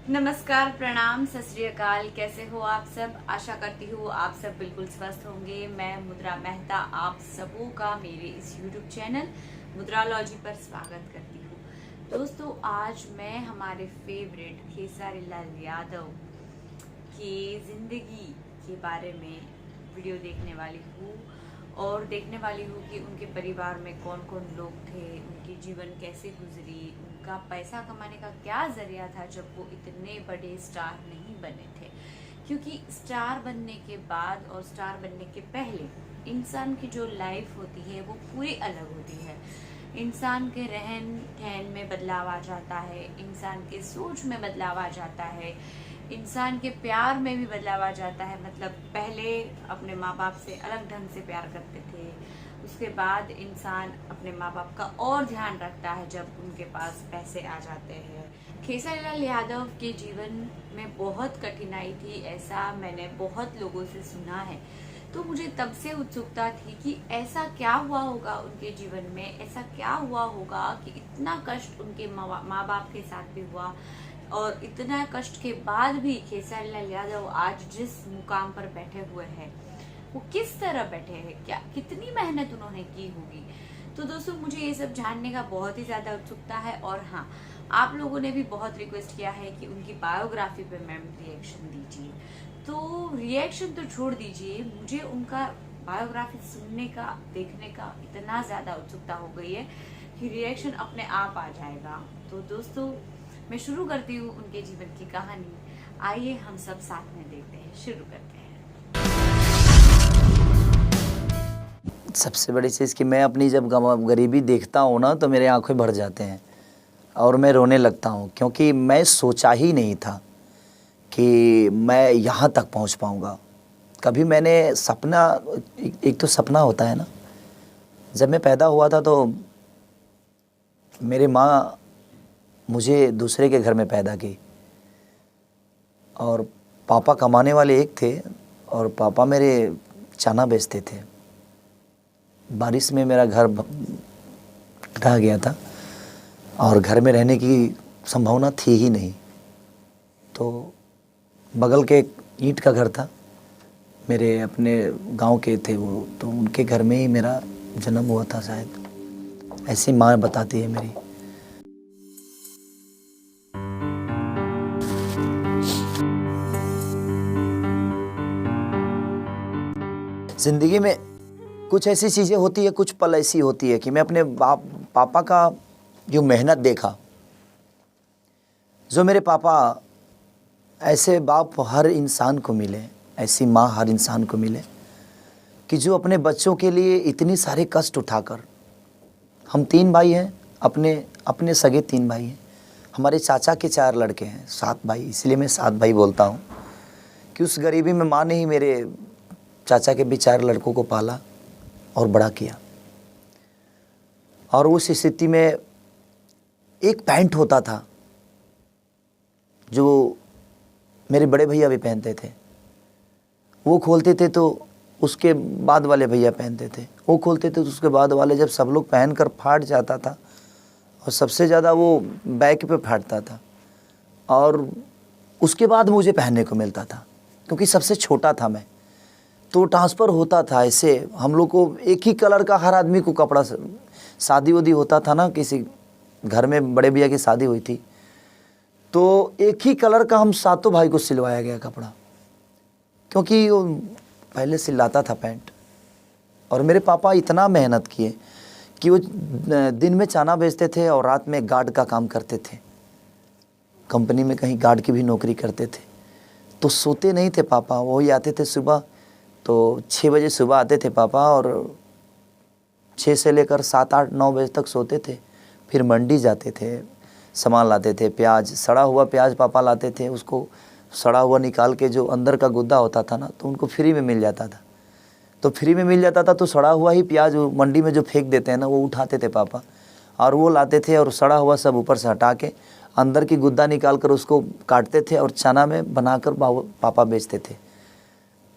नमस्कार, प्रणाम, सत श्री अकाल। कैसे हो आप सब? आशा करती हूँ आप सब बिल्कुल स्वस्थ होंगे। मैं मुद्रा मेहता आप सबों का मेरे इस यूट्यूब चैनल मुद्रालॉजी पर स्वागत करती हूँ। दोस्तों, आज मैं हमारे फेवरेट खेसारी लाल यादव की जिंदगी के बारे में वीडियो देखने वाली हूँ और देखने वाली हूँ कि उनके परिवार में कौन कौन लोग थे, उनकी जीवन कैसे गुजरी, उनका पैसा कमाने का क्या जरिया था जब वो इतने बड़े स्टार नहीं बने थे। क्योंकि स्टार बनने के बाद और स्टार बनने के पहले इंसान की जो लाइफ होती है वो पूरी अलग होती है। इंसान के रहन सहन में बदलाव आ जाता है, इंसान के सोच में बदलाव आ जाता है, इंसान के प्यार में भी बदलाव आ जाता है। मतलब पहले अपने माँ बाप से अलग ढंग से प्यार करते थे, उसके बाद इंसान अपने माँ बाप का और ध्यान रखता है जब उनके पास पैसे आ जाते हैं। खेसारी लाल यादव के जीवन में बहुत कठिनाई थी, ऐसा मैंने बहुत लोगों से सुना है। तो मुझे तब से उत्सुकता थी कि ऐसा क्या हुआ होगा उनके जीवन में, ऐसा क्या हुआ होगा कि इतना कष्ट उनके माँ बाप के साथ भी हुआ और इतना कष्ट के बाद भी खेसारी लाल यादव आज जिस मुकाम पर बैठे हुए हैं वो किस तरह बैठे हैं, क्या कितनी मेहनत उन्होंने की होगी। तो दोस्तों, मुझे ये सब जानने का बहुत ही ज्यादा उत्सुकता है। और हाँ, आप लोगों ने भी बहुत रिक्वेस्ट किया है कि उनकी बायोग्राफी पे मैम रिएक्शन दीजिए। तो रिएक्शन तो छोड़ दीजिए, मुझे उनका बायोग्राफी सुनने का, देखने का इतना ज्यादा उत्सुकता हो गई है कि रिएक्शन अपने आप आ जाएगा। तो दोस्तों, मैं शुरू करती हूँ उनके जीवन की कहानी। आइए हम सब साथ में देखते हैं, शुरू करते हैं। सबसे बड़ी चीज़ कि मैं अपनी जब गरीबी देखता हूँ ना तो मेरे आंखें भर जाते हैं और मैं रोने लगता हूँ, क्योंकि मैं सोचा ही नहीं था कि मैं यहाँ तक पहुँच पाऊँगा। कभी मैंने सपना, एक तो सपना होता है ना। जब मैं पैदा हुआ था तो मेरी माँ मुझे दूसरे के घर में पैदा की और पापा कमाने वाले एक थे और पापा मेरे चना बेचते थे। बारिश में मेरा घर ढह गया था और घर में रहने की संभावना थी ही नहीं। तो बगल के एक ईंट का घर था, मेरे अपने गांव के थे वो, तो उनके घर में ही मेरा जन्म हुआ था शायद, ऐसी माँ बताती है मेरी। ज़िंदगी में कुछ ऐसी चीज़ें होती है, कुछ पल ऐसी होती है कि मैं अपने पापा का जो मेहनत देखा। जो मेरे पापा, ऐसे बाप हर इंसान को मिले, ऐसी माँ हर इंसान को मिले कि जो अपने बच्चों के लिए इतनी सारे कष्ट उठाकर, हम 3 भाई हैं, अपने सगे 3 भाई हैं। हमारे चाचा के 4 लड़के हैं, 7 भाई, इसलिए मैं 7 भाई बोलता हूँ कि उस गरीबी में माँ ने ही मेरे चाचा के भी 4 लड़कों को पाला और बड़ा किया। और उस स्थिति में एक पैंट होता था जो मेरे बड़े भैया भी पहनते थे, वो खोलते थे तो उसके बाद वाले भैया पहनते थे, वो खोलते थे तो उसके बाद वाले, जब सब लोग पहनकर फाट जाता था और सबसे ज़्यादा वो बैक पे फाटता था और उसके बाद मुझे पहनने को मिलता था, क्योंकि सबसे छोटा था मैं। तो ट्रांसफ़र होता था ऐसे, हम लोग को एक ही कलर का हर आदमी को कपड़ा, शादी वादी होता था ना, किसी घर में बड़े भैया की शादी हुई थी तो एक ही कलर का हम 7 भाई को सिलवाया गया कपड़ा, क्योंकि वो पहले सिलाता था पैंट। और मेरे पापा इतना मेहनत किए कि वो दिन में चना बेचते थे और रात में गार्ड का काम करते थे, कंपनी में कहीं गार्ड की भी नौकरी करते थे। तो सोते नहीं थे पापा, वही आते थे सुबह, तो 6 बजे सुबह आते थे पापा और 6 से लेकर 7, 8, 9 बजे तक सोते थे। फिर मंडी जाते थे, सामान लाते थे, प्याज, सड़ा हुआ प्याज पापा लाते थे, उसको सड़ा हुआ निकाल के जो अंदर का गुद्दा होता था ना, तो उनको फ्री में मिल जाता था। तो फ्री में मिल जाता था तो सड़ा हुआ ही प्याज मंडी में जो फेंक देते हैं ना, वो उठाते थे पापा और वो लाते थे और सड़ा हुआ सब ऊपर से हटा के अंदर की गुद्दा निकाल कर उसको काटते थे और चना में बनाकर पापा बेचते थे।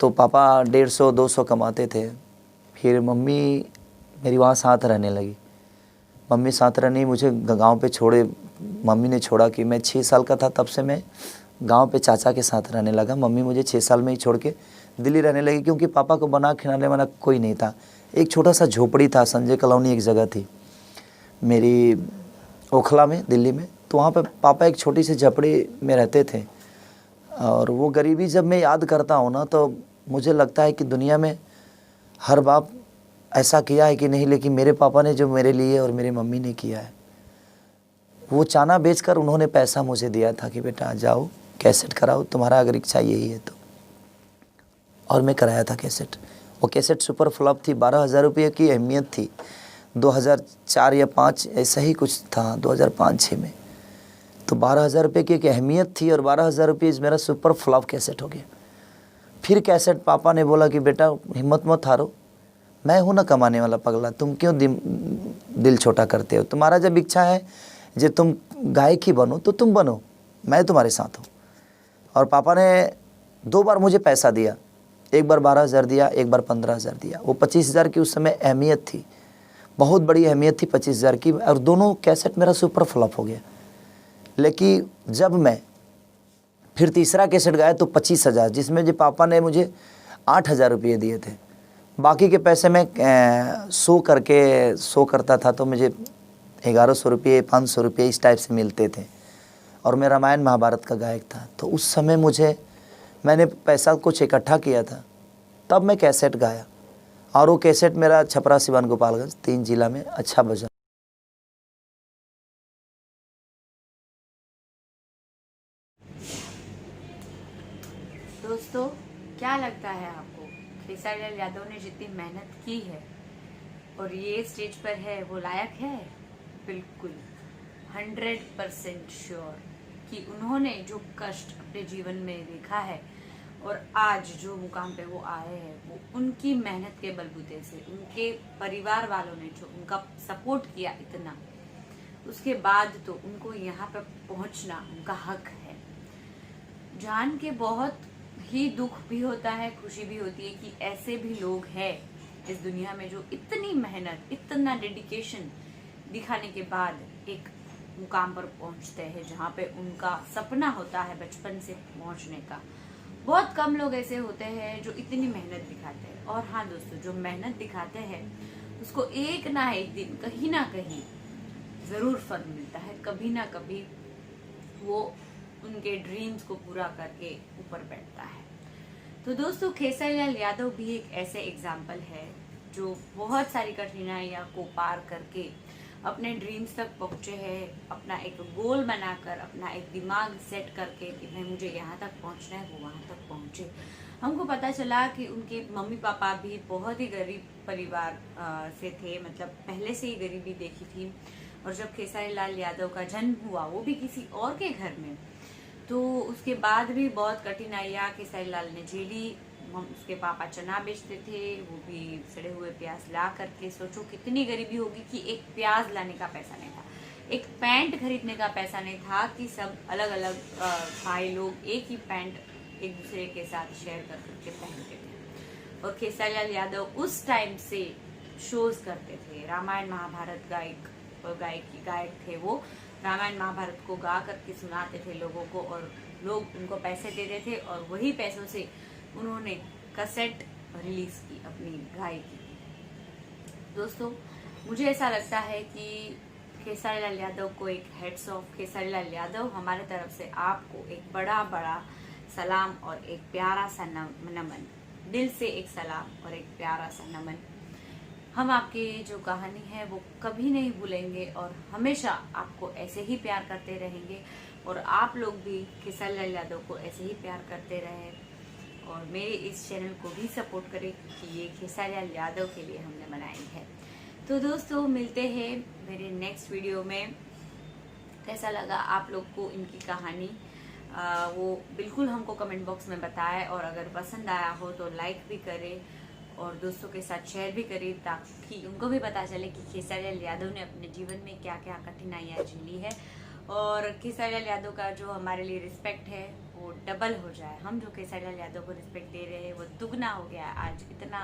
तो पापा 150-200 कमाते थे। फिर मम्मी मेरी वहाँ साथ रहने लगी। मम्मी साथ रहने मुझे गांव पे छोड़े, मम्मी ने छोड़ा कि मैं 6 साल का था तब से मैं गांव पे चाचा के साथ रहने लगा। मम्मी मुझे 6 साल में ही छोड़ के दिल्ली रहने लगी, क्योंकि पापा को बना खिलाने वाला कोई नहीं था। एक छोटा सा झोपड़ी था, संजय कॉलोनी एक जगह थी मेरी ओखला में, दिल्ली में। तो वहाँ पे पापा एक छोटी सी झोपड़ी में रहते थे। और वो गरीबी जब मैं याद करता हूँ ना, तो मुझे लगता है कि दुनिया में हर बाप ऐसा किया है कि नहीं, लेकिन मेरे पापा ने जो मेरे लिए और मेरी मम्मी ने किया है, वो चाना बेचकर उन्होंने पैसा मुझे दिया था कि बेटा जाओ कैसेट कराओ, तुम्हारा अगर इच्छा यही है तो। और मैं कराया था कैसेट। वो कैसेट सुपर फ्लॉप थी, 12,000 रुपये की अहमियत थी। 2004 या 5 ऐसा ही कुछ था, 2005-6 में। तो 12,000 रुपये की एक अहमियत थी और 12,000 रुपये मेरा सुपर फ्लॉप कैसेट हो गया। फिर कैसेट पापा ने बोला कि बेटा हिम्मत मत हारो, मैं हूँ ना कमाने वाला पगला, तुम क्यों दिल छोटा करते हो? तुम्हारा जब इच्छा है जो तुम गायक ही बनो तो तुम बनो, मैं तुम्हारे साथ हूँ। और पापा ने 2 बार मुझे पैसा दिया, एक बार 12,000 दिया, एक बार 15,000 दिया। वो 25,000 की उस समय अहमियत थी, बहुत बड़ी अहमियत थी 25,000 की। और दोनों कैसेट मेरा सुपर फ्लॉप हो गया। लेकिन जब मैं फिर तीसरा कैसेट गाया तो 25,000, जिसमें जो पापा ने मुझे 8,000 रुपये दिए थे। बाकी के पैसे मैं शो करता था तो मुझे 1,100 रुपये 500 रुपये इस टाइप से मिलते थे। और मैं रामायण महाभारत का गायक था। तो उस समय मैंने पैसा कुछ इकट्ठा किया था, तब मैं कैसेट गाया। और वो कैसेट मेरा छपरा, सिवान, गोपालगंज 3 जिला में अच्छा बजा। दोस्तों, क्या लगता है आपको, खेसारी लाल यादव ने जितनी मेहनत की है और ये स्टेज पर है, वो लायक है? बिल्कुल 100% श्योर कि उन्होंने जो कष्ट अपने जीवन में देखा है और आज जो मुकाम पे वो आए हैं, वो उनकी मेहनत के बलबूते से, उनके परिवार वालों ने जो उनका सपोर्ट किया इतना, उसके बाद तो उनको यहाँ पर पहुँचना उनका हक है। जान के बहुत ही दुख भी होता है, खुशी भी होती है कि ऐसे भी लोग हैं इस दुनिया में जो इतनी मेहनत, इतना डेडिकेशन दिखाने के बाद एक मुकाम पर पहुंचते हैं जहां पे उनका सपना होता है बचपन से पहुंचने का। बहुत कम लोग ऐसे होते हैं जो इतनी मेहनत दिखाते हैं। और हाँ दोस्तों, जो मेहनत दिखाते हैं उसको एक ना एक दिन कहीं ना कहीं जरूर फल मिलता है। कभी ना कभी वो उनके ड्रीम्स को पूरा करके ऊपर बैठता है। तो दोस्तों, खेसारी लाल यादव भी एक ऐसे एग्जाम्पल है जो बहुत सारी कठिनाइयां को पार करके अपने ड्रीम्स तक पहुंचे हैं। अपना एक गोल बनाकर, अपना एक दिमाग सेट करके कि भाई मुझे यहाँ तक पहुंचना है, वो वहाँ तक पहुंचे। हमको पता चला कि उनके मम्मी पापा भी बहुत ही गरीब परिवार से थे, मतलब पहले से ही गरीबी देखी थी। और जब खेसारी लाल यादव का जन्म हुआ, वो भी किसी और के घर में, तो उसके बाद भी बहुत कठिनाइयाँ खेसारी लाल ने झेली। उसके पापा चना बेचते थे, वो भी सड़े हुए प्याज ला करके। सोचो कितनी गरीबी होगी कि एक प्याज लाने का पैसा नहीं था, एक पैंट खरीदने का पैसा नहीं था कि सब अलग अलग भाई लोग एक ही पैंट एक दूसरे के साथ शेयर करके पहनते थे। और खेसारी लाल यादव उस टाइम से शोज करते थे। रामायण महाभारत गायक थे वो। रामायण महाभारत को गा करके सुनाते थे लोगों को और लोग उनको पैसे देते थे और वही पैसों से उन्होंने कैसेट रिलीज की अपनी गायकी की। दोस्तों, मुझे ऐसा लगता है कि खेसारी लाल यादव को एक हेड्स ऑफ। खेसारी लाल यादव, हमारे तरफ से आपको एक बड़ा बड़ा सलाम और एक प्यारा सा नमन, दिल से एक सलाम और एक प्यारा सा नमन। हम आपकी जो कहानी है वो कभी नहीं भूलेंगे और हमेशा आपको ऐसे ही प्यार करते रहेंगे। और आप लोग भी खेसारी लाल यादव को ऐसे ही प्यार करते रहें और मेरे इस चैनल को भी सपोर्ट करें कि ये खेसारी लाल यादव के लिए हमने बनाई है। तो दोस्तों, मिलते हैं मेरे नेक्स्ट वीडियो में। कैसा लगा आप लोग को इनकी कहानी, वो बिल्कुल हमको कमेंट बॉक्स में बताएं। और अगर पसंद आया हो तो लाइक भी करें और दोस्तों के साथ शेयर भी करें, ताकि उनको भी पता चले कि खेसारी लाल यादव ने अपने जीवन में क्या क्या कठिनाइयाँ झेली है। और खेसारी लाल यादव का जो हमारे लिए रिस्पेक्ट है वो डबल हो जाए। हम जो खेसारी लाल यादव को रिस्पेक्ट दे रहे हैं वो दुगना हो गया है आज। इतना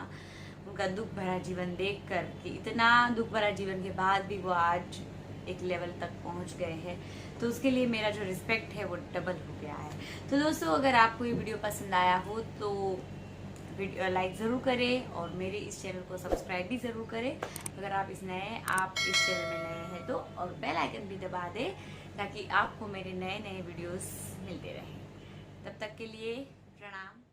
उनका दुख भरा जीवन देख कर कि इतना दुख भरा जीवन के बाद भी वो आज एक लेवल तक पहुंच गए हैं, तो उसके लिए मेरा जो रिस्पेक्ट है वो डबल हो गया है। तो दोस्तों, अगर आपको ये वीडियो पसंद आया हो तो वीडियो लाइक ज़रूर करें और मेरे इस चैनल को सब्सक्राइब भी ज़रूर करें अगर आप इस चैनल में नए हैं तो, और बेल आइकन भी दबा दें ताकि आपको मेरे नए नए वीडियोस मिलते रहें। तब तक के लिए प्रणाम।